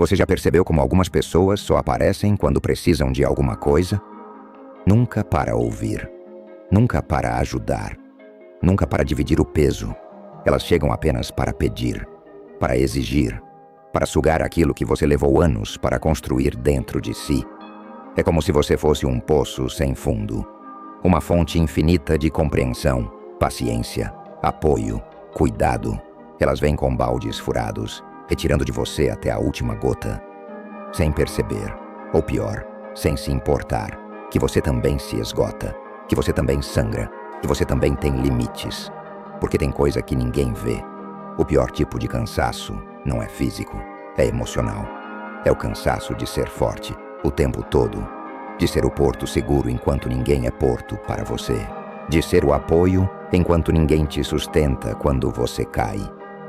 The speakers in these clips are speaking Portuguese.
Você já percebeu como algumas pessoas só aparecem quando precisam de alguma coisa? Nunca para ouvir, nunca para ajudar, nunca para dividir o peso. Elas chegam apenas para pedir, para exigir, para sugar aquilo que você levou anos para construir dentro de si. É como se você fosse um poço sem fundo, uma fonte infinita de compreensão, paciência, apoio, cuidado. Elas vêm com baldes furados, retirando de você até a última gota, sem perceber, ou pior, sem se importar, que você também se esgota, que você também sangra, que você também tem limites, porque tem coisa que ninguém vê. O pior tipo de cansaço não é físico, é emocional. É o cansaço de ser forte o tempo todo, de ser o porto seguro enquanto ninguém é porto para você, de ser o apoio enquanto ninguém te sustenta quando você cai,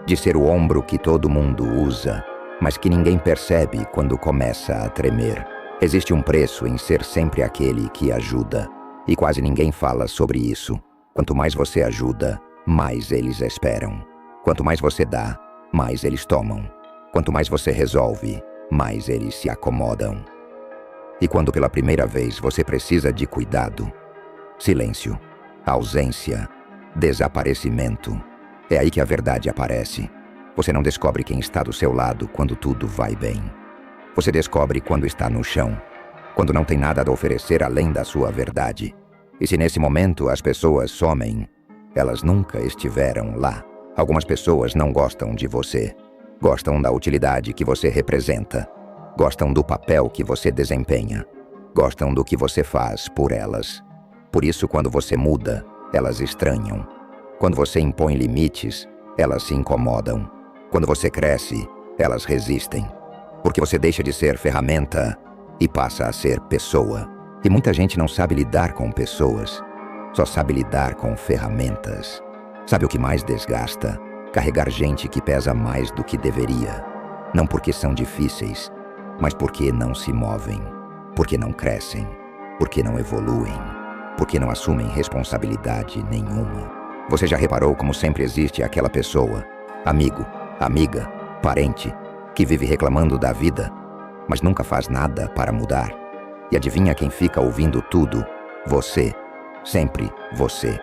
de ser o ombro que todo mundo usa, mas que ninguém percebe quando começa a tremer. Existe um preço em ser sempre aquele que ajuda, e quase ninguém fala sobre isso. Quanto mais você ajuda, mais eles esperam. Quanto mais você dá, mais eles tomam. Quanto mais você resolve, mais eles se acomodam. E quando pela primeira vez você precisa de cuidado, silêncio, ausência, desaparecimento. É aí que a verdade aparece. Você não descobre quem está do seu lado quando tudo vai bem. Você descobre quando está no chão, quando não tem nada a oferecer além da sua verdade. E se nesse momento as pessoas somem, elas nunca estiveram lá. Algumas pessoas não gostam de você. Gostam da utilidade que você representa. Gostam do papel que você desempenha. Gostam do que você faz por elas. Por isso, quando você muda, elas estranham. Quando você impõe limites, elas se incomodam. Quando você cresce, elas resistem. Porque você deixa de ser ferramenta e passa a ser pessoa. E muita gente não sabe lidar com pessoas, só sabe lidar com ferramentas. Sabe o que mais desgasta? Carregar gente que pesa mais do que deveria. Não porque são difíceis, mas porque não se movem, porque não crescem, porque não evoluem, porque não assumem responsabilidade nenhuma. Você já reparou como sempre existe aquela pessoa, amigo, amiga, parente, que vive reclamando da vida, mas nunca faz nada para mudar? E adivinha quem fica ouvindo tudo? Você. Sempre você.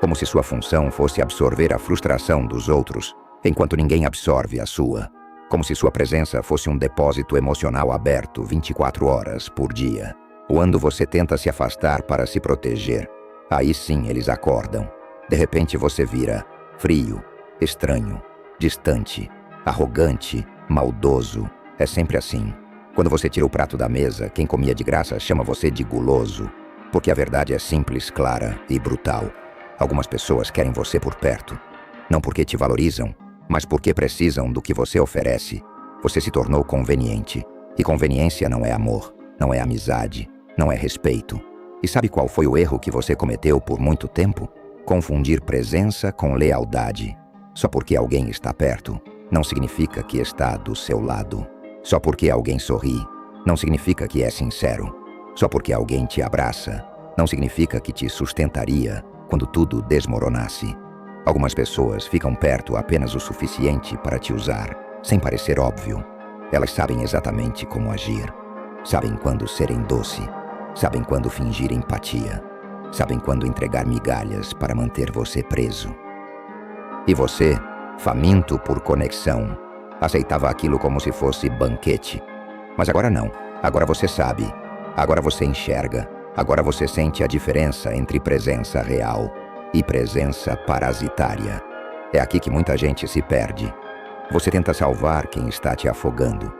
Como se sua função fosse absorver a frustração dos outros, enquanto ninguém absorve a sua. Como se sua presença fosse um depósito emocional aberto 24 horas por dia. Quando você tenta se afastar para se proteger, aí sim eles acordam. De repente você vira frio, estranho, distante, arrogante, maldoso. É sempre assim. Quando você tira o prato da mesa, quem comia de graça chama você de guloso. Porque a verdade é simples, clara e brutal. Algumas pessoas querem você por perto. Não porque te valorizam, mas porque precisam do que você oferece. Você se tornou conveniente. E conveniência não é amor, não é amizade, não é respeito. E sabe qual foi o erro que você cometeu por muito tempo? Confundir presença com lealdade. Só porque alguém está perto, não significa que está do seu lado. Só porque alguém sorri, não significa que é sincero. Só porque alguém te abraça, não significa que te sustentaria quando tudo desmoronasse. Algumas pessoas ficam perto apenas o suficiente para te usar, sem parecer óbvio. Elas sabem exatamente como agir. Sabem quando serem doce. Sabem quando fingir empatia. Sabem quando entregar migalhas para manter você preso. E você, faminto por conexão, aceitava aquilo como se fosse banquete. Mas agora não. Agora você sabe. Agora você enxerga. Agora você sente a diferença entre presença real e presença parasitária. É aqui que muita gente se perde. Você tenta salvar quem está te afogando.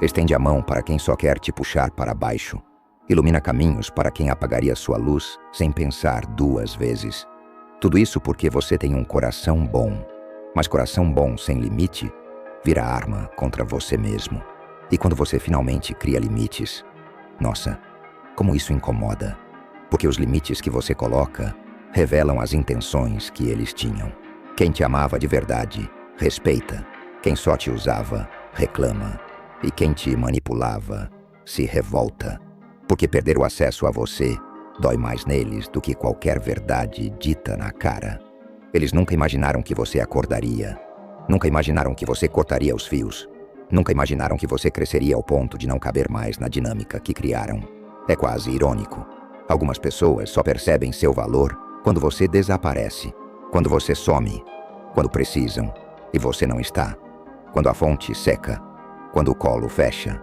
Estende a mão para quem só quer te puxar para baixo. Ilumina caminhos para quem apagaria sua luz sem pensar 2 vezes. Tudo isso porque você tem um coração bom. Mas coração bom sem limite vira arma contra você mesmo. E quando você finalmente cria limites, nossa, como isso incomoda. Porque os limites que você coloca revelam as intenções que eles tinham. Quem te amava de verdade, respeita. Quem só te usava, reclama. E quem te manipulava, se revolta. Porque perder o acesso a você dói mais neles do que qualquer verdade dita na cara. Eles nunca imaginaram que você acordaria. Nunca imaginaram que você cortaria os fios. Nunca imaginaram que você cresceria ao ponto de não caber mais na dinâmica que criaram. É quase irônico. Algumas pessoas só percebem seu valor quando você desaparece, quando você some, quando precisam e você não está, quando a fonte seca, quando o colo fecha,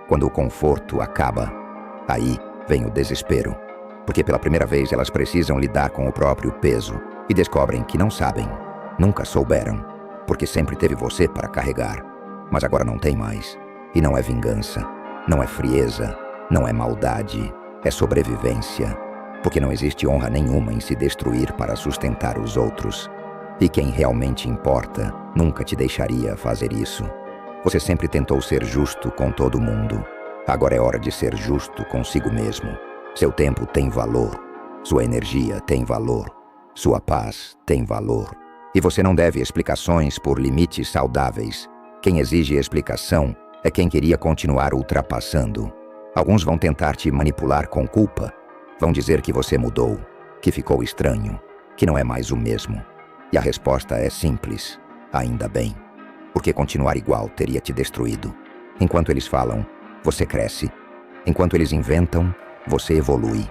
quando o conforto acaba. Aí vem o desespero, porque pela primeira vez elas precisam lidar com o próprio peso e descobrem que não sabem, nunca souberam, porque sempre teve você para carregar, mas agora não tem mais. E não é vingança, não é frieza, não é maldade, é sobrevivência, porque não existe honra nenhuma em se destruir para sustentar os outros. E quem realmente importa nunca te deixaria fazer isso. Você sempre tentou ser justo com todo mundo. Agora é hora de ser justo consigo mesmo. Seu tempo tem valor, sua energia tem valor, sua paz tem valor. E você não deve explicações por limites saudáveis. Quem exige explicação é quem queria continuar ultrapassando. Alguns vão tentar te manipular com culpa. Vão dizer que você mudou, que ficou estranho, que não é mais o mesmo. E a resposta é simples: ainda bem. Porque continuar igual teria te destruído. Enquanto eles falam, você cresce. Enquanto eles inventam, você evolui.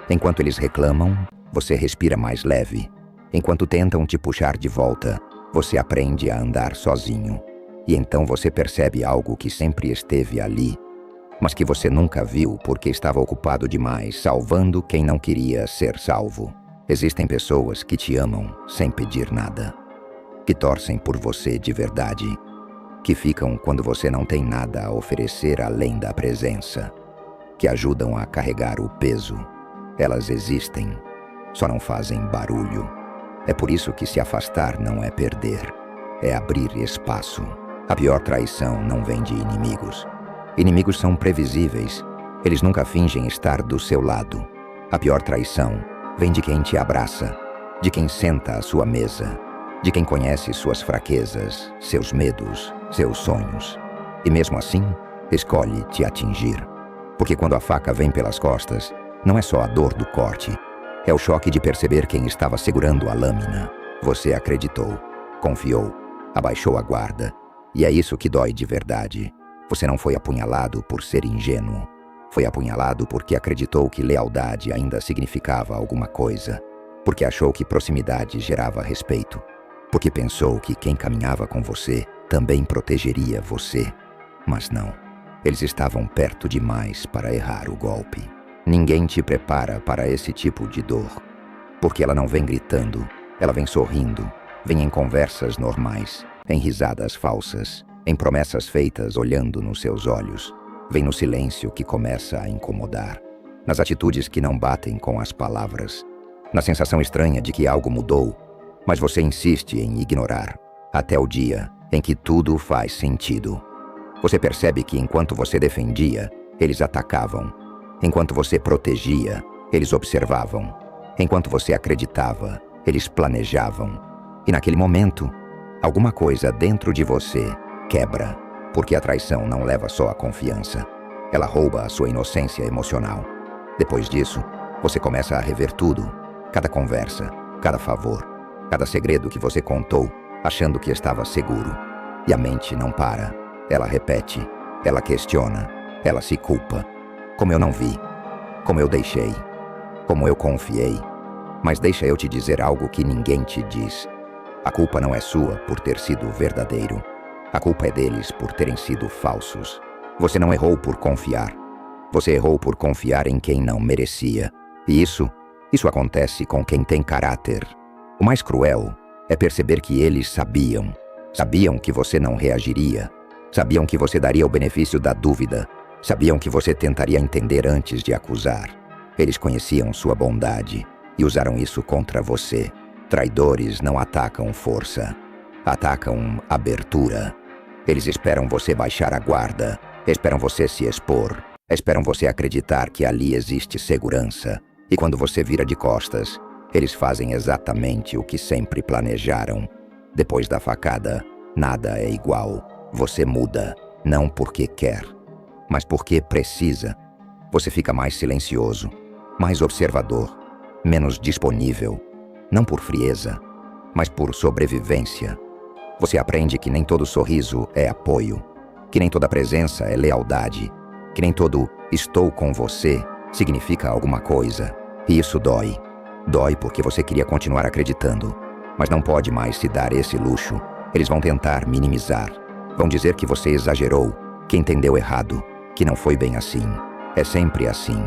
Enquanto eles reclamam, você respira mais leve. Enquanto tentam te puxar de volta, você aprende a andar sozinho. E então você percebe algo que sempre esteve ali, mas que você nunca viu porque estava ocupado demais salvando quem não queria ser salvo. Existem pessoas que te amam sem pedir nada, que torcem por você de verdade, que ficam quando você não tem nada a oferecer além da presença, que ajudam a carregar o peso. Elas existem, só não fazem barulho. É por isso que se afastar não é perder, é abrir espaço. A pior traição não vem de inimigos. Inimigos são previsíveis, eles nunca fingem estar do seu lado. A pior traição vem de quem te abraça, de quem senta à sua mesa, de quem conhece suas fraquezas, seus medos, seus sonhos. E mesmo assim, escolhe te atingir. Porque quando a faca vem pelas costas, não é só a dor do corte, é o choque de perceber quem estava segurando a lâmina. Você acreditou, confiou, abaixou a guarda. E é isso que dói de verdade. Você não foi apunhalado por ser ingênuo. Foi apunhalado porque acreditou que lealdade ainda significava alguma coisa. Porque achou que proximidade gerava respeito. Porque pensou que quem caminhava com você também protegeria você. Mas não. Eles estavam perto demais para errar o golpe. Ninguém te prepara para esse tipo de dor. Porque ela não vem gritando, ela vem sorrindo, vem em conversas normais, em risadas falsas, em promessas feitas olhando nos seus olhos. Vem no silêncio que começa a incomodar, nas atitudes que não batem com as palavras, na sensação estranha de que algo mudou, mas você insiste em ignorar, até o dia em que tudo faz sentido. Você percebe que enquanto você defendia, eles atacavam. Enquanto você protegia, eles observavam. Enquanto você acreditava, eles planejavam. E naquele momento, alguma coisa dentro de você quebra, porque a traição não leva só a confiança. Ela rouba a sua inocência emocional. Depois disso, você começa a rever tudo. Cada conversa, cada favor, cada segredo que você contou, achando que estava seguro. E a mente não para. Ela repete, ela questiona, ela se culpa. Como eu não vi, como eu deixei, como eu confiei. Mas deixa eu te dizer algo que ninguém te diz. A culpa não é sua por ter sido verdadeiro. A culpa é deles por terem sido falsos. Você não errou por confiar. Você errou por confiar em quem não merecia. E isso acontece com quem tem caráter. O mais cruel é perceber que eles sabiam. Sabiam que você não reagiria. Sabiam que você daria o benefício da dúvida. Sabiam que você tentaria entender antes de acusar. Eles conheciam sua bondade e usaram isso contra você. Traidores não atacam força, atacam abertura. Eles esperam você baixar a guarda, esperam você se expor, esperam você acreditar que ali existe segurança. E quando você vira de costas, eles fazem exatamente o que sempre planejaram. Depois da facada, nada é igual. Você muda, não porque quer, mas porque precisa. Você fica mais silencioso, mais observador, menos disponível. Não por frieza, mas por sobrevivência. Você aprende que nem todo sorriso é apoio, que nem toda presença é lealdade, que nem todo estou com você significa alguma coisa. E isso dói. Dói porque você queria continuar acreditando, mas não pode mais se dar esse luxo. Eles vão tentar minimizar. Vão dizer que você exagerou, que entendeu errado, que não foi bem assim. É sempre assim.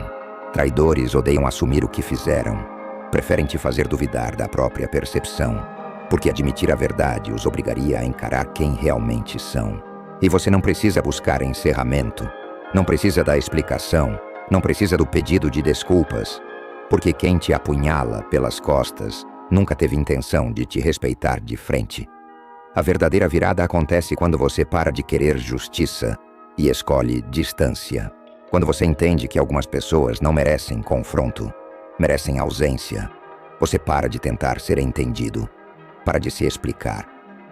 Traidores odeiam assumir o que fizeram. Preferem te fazer duvidar da própria percepção, porque admitir a verdade os obrigaria a encarar quem realmente são. E você não precisa buscar encerramento, não precisa da explicação, não precisa do pedido de desculpas, porque quem te apunhala pelas costas nunca teve intenção de te respeitar de frente. A verdadeira virada acontece quando você para de querer justiça e escolhe distância. Quando você entende que algumas pessoas não merecem confronto, merecem ausência. Você para de tentar ser entendido, para de se explicar,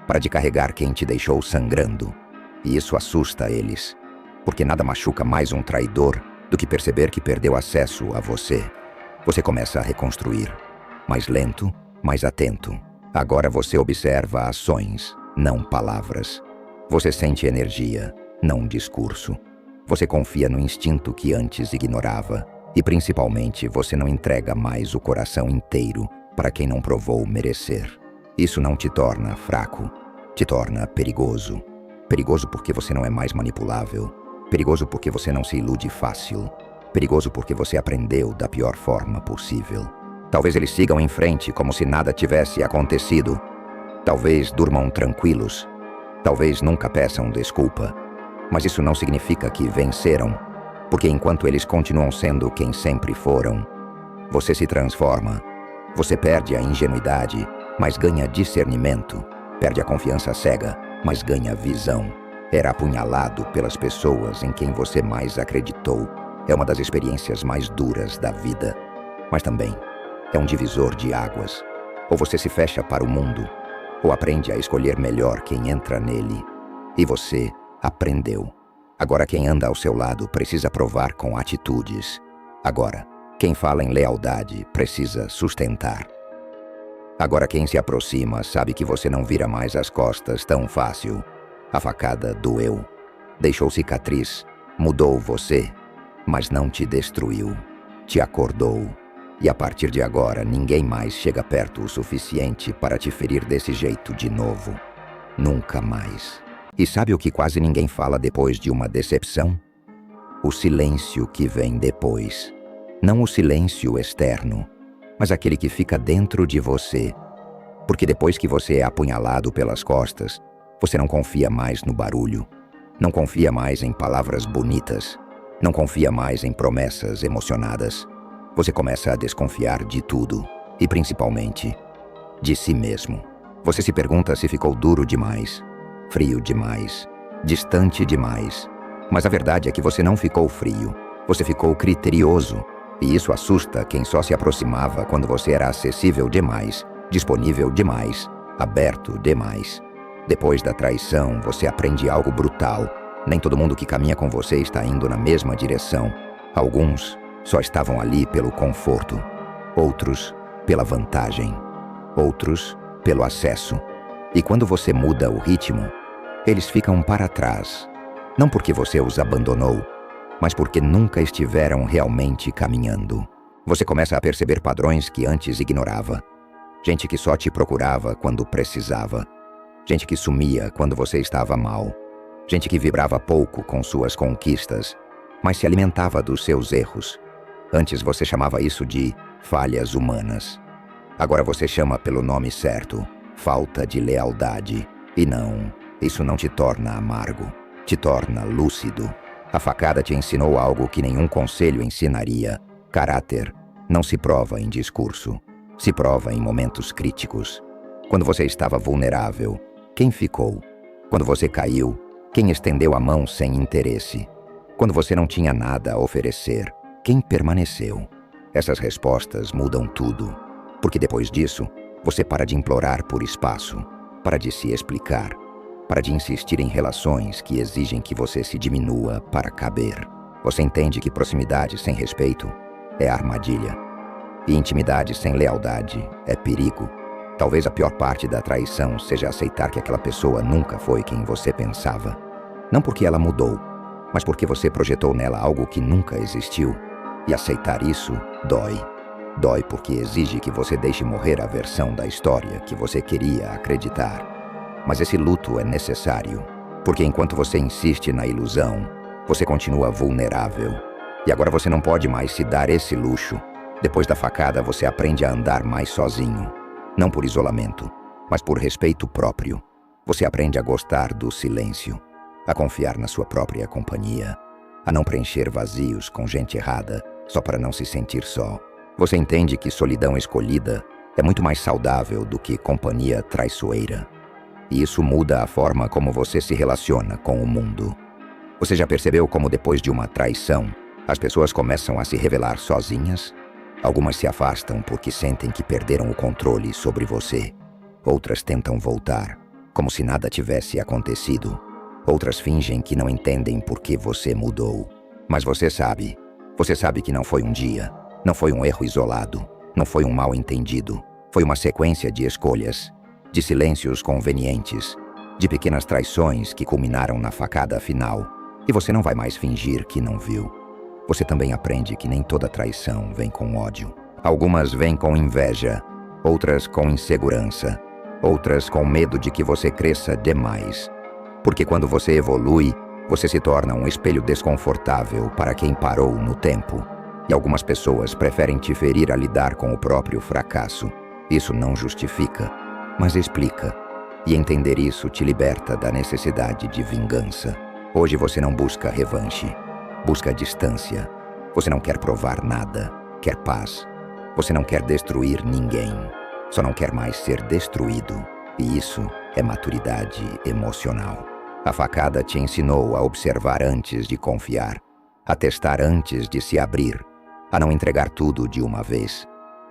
para de carregar quem te deixou sangrando. E isso assusta eles, porque nada machuca mais um traidor do que perceber que perdeu acesso a você. Você começa a reconstruir, mais lento, mais atento. Agora você observa ações, não palavras. Você sente energia, não discurso. Você confia no instinto que antes ignorava. E principalmente, você não entrega mais o coração inteiro para quem não provou merecer. Isso não te torna fraco, te torna perigoso. Perigoso porque você não é mais manipulável. Perigoso porque você não se ilude fácil. Perigoso porque você aprendeu da pior forma possível. Talvez eles sigam em frente como se nada tivesse acontecido. Talvez durmam tranquilos. Talvez nunca peçam desculpa. Mas isso não significa que venceram. Porque enquanto eles continuam sendo quem sempre foram, você se transforma. Você perde a ingenuidade, mas ganha discernimento. Perde a confiança cega, mas ganha visão. Era apunhalado pelas pessoas em quem você mais acreditou. É uma das experiências mais duras da vida. Mas também é um divisor de águas. Ou você se fecha para o mundo, ou aprende a escolher melhor quem entra nele. E você aprendeu. Agora quem anda ao seu lado precisa provar com atitudes. Agora, quem fala em lealdade precisa sustentar. Agora quem se aproxima sabe que você não vira mais as costas tão fácil. A facada doeu, deixou cicatriz, mudou você, mas não te destruiu, te acordou. E a partir de agora ninguém mais chega perto o suficiente para te ferir desse jeito de novo. Nunca mais. E sabe o que quase ninguém fala depois de uma decepção? O silêncio que vem depois. Não o silêncio externo, mas aquele que fica dentro de você. Porque depois que você é apunhalado pelas costas, você não confia mais no barulho, não confia mais em palavras bonitas, não confia mais em promessas emocionadas. Você começa a desconfiar de tudo, e principalmente, de si mesmo. Você se pergunta se ficou duro demais, frio demais, distante demais. Mas a verdade é que você não ficou frio, você ficou criterioso. E isso assusta quem só se aproximava quando você era acessível demais, disponível demais, aberto demais. Depois da traição, você aprende algo brutal. Nem todo mundo que caminha com você está indo na mesma direção. Alguns só estavam ali pelo conforto, outros pela vantagem, outros pelo acesso. E quando você muda o ritmo, eles ficam para trás. Não porque você os abandonou, mas porque nunca estiveram realmente caminhando. Você começa a perceber padrões que antes ignorava. Gente que só te procurava quando precisava. Gente que sumia quando você estava mal. Gente que vibrava pouco com suas conquistas, mas se alimentava dos seus erros. Antes você chamava isso de falhas humanas. Agora você chama pelo nome certo, falta de lealdade. E não, isso não te torna amargo, te torna lúcido. A facada te ensinou algo que nenhum conselho ensinaria. Caráter não se prova em discurso, se prova em momentos críticos. Quando você estava vulnerável, quem ficou? Quando você caiu, quem estendeu a mão sem interesse? Quando você não tinha nada a oferecer, quem permaneceu? Essas respostas mudam tudo, porque depois disso, você para de implorar por espaço, para de se explicar, para de insistir em relações que exigem que você se diminua para caber. Você entende que proximidade sem respeito é armadilha, e intimidade sem lealdade é perigo. Talvez a pior parte da traição seja aceitar que aquela pessoa nunca foi quem você pensava. Não porque ela mudou, mas porque você projetou nela algo que nunca existiu. E aceitar isso dói. Dói porque exige que você deixe morrer a versão da história que você queria acreditar. Mas esse luto é necessário, porque enquanto você insiste na ilusão, você continua vulnerável. E agora você não pode mais se dar esse luxo. Depois da facada, você aprende a andar mais sozinho. Não por isolamento, mas por respeito próprio. Você aprende a gostar do silêncio, a confiar na sua própria companhia, a não preencher vazios com gente errada só para não se sentir só. Você entende que solidão escolhida é muito mais saudável do que companhia traiçoeira. E isso muda a forma como você se relaciona com o mundo. Você já percebeu como depois de uma traição, as pessoas começam a se revelar sozinhas? Algumas se afastam porque sentem que perderam o controle sobre você. Outras tentam voltar, como se nada tivesse acontecido. Outras fingem que não entendem por que você mudou. Mas você sabe que não foi um dia, não foi um erro isolado, não foi um mal-entendido. Foi uma sequência de escolhas, de silêncios convenientes, de pequenas traições que culminaram na facada final. E você não vai mais fingir que não viu. Você também aprende que nem toda traição vem com ódio. Algumas vêm com inveja, outras com insegurança, outras com medo de que você cresça demais. Porque quando você evolui, você se torna um espelho desconfortável para quem parou no tempo. E algumas pessoas preferem te ferir a lidar com o próprio fracasso. Isso não justifica, mas explica. E entender isso te liberta da necessidade de vingança. Hoje você não busca revanche, busca distância. Você não quer provar nada, quer paz. Você não quer destruir ninguém, só não quer mais ser destruído. E isso é maturidade emocional. A facada te ensinou a observar antes de confiar, a testar antes de se abrir, a não entregar tudo de uma vez.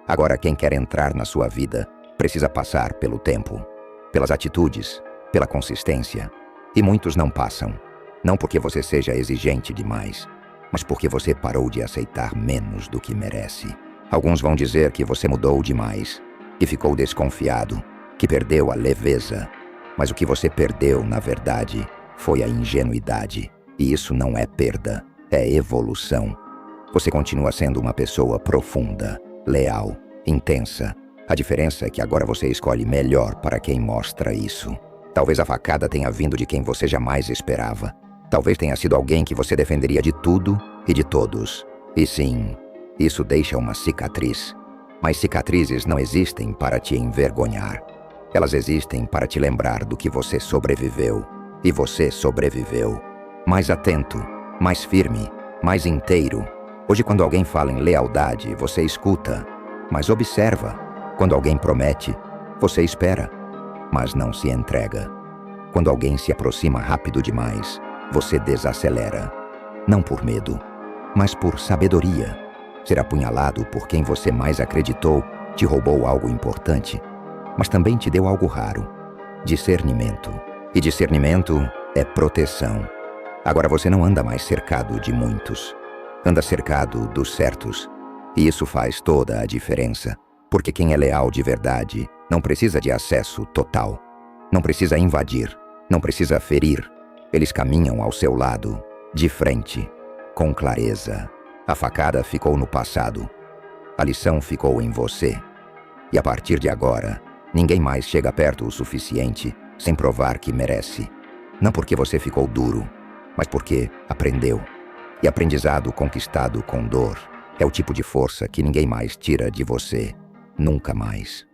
Agora quem quer entrar na sua vida precisa passar pelo tempo, pelas atitudes, pela consistência. E muitos não passam, não porque você seja exigente demais, mas porque você parou de aceitar menos do que merece. Alguns vão dizer que você mudou demais, que ficou desconfiado, que perdeu a leveza. Mas o que você perdeu, na verdade, foi a ingenuidade. E isso não é perda, é evolução. Você continua sendo uma pessoa profunda, leal, intensa. A diferença é que agora você escolhe melhor para quem mostra isso. Talvez a facada tenha vindo de quem você jamais esperava. Talvez tenha sido alguém que você defenderia de tudo e de todos. E sim, isso deixa uma cicatriz. Mas cicatrizes não existem para te envergonhar. Elas existem para te lembrar do que você sobreviveu. E você sobreviveu. Mais atento, mais firme, mais inteiro. Hoje, quando alguém fala em lealdade, você escuta, mas observa. Quando alguém promete, você espera, mas não se entrega. Quando alguém se aproxima rápido demais, você desacelera. Não por medo, mas por sabedoria. Ser apunhalado por quem você mais acreditou te roubou algo importante, mas também te deu algo raro: discernimento. E discernimento é proteção. Agora você não anda mais cercado de muitos. Anda cercado dos certos. E isso faz toda a diferença. Porque quem é leal de verdade não precisa de acesso total. Não precisa invadir. Não precisa ferir. Eles caminham ao seu lado, de frente, com clareza. A facada ficou no passado. A lição ficou em você. E a partir de agora, ninguém mais chega perto o suficiente sem provar que merece. Não porque você ficou duro, mas porque aprendeu. E aprendizado conquistado com dor é o tipo de força que ninguém mais tira de você. Nunca mais.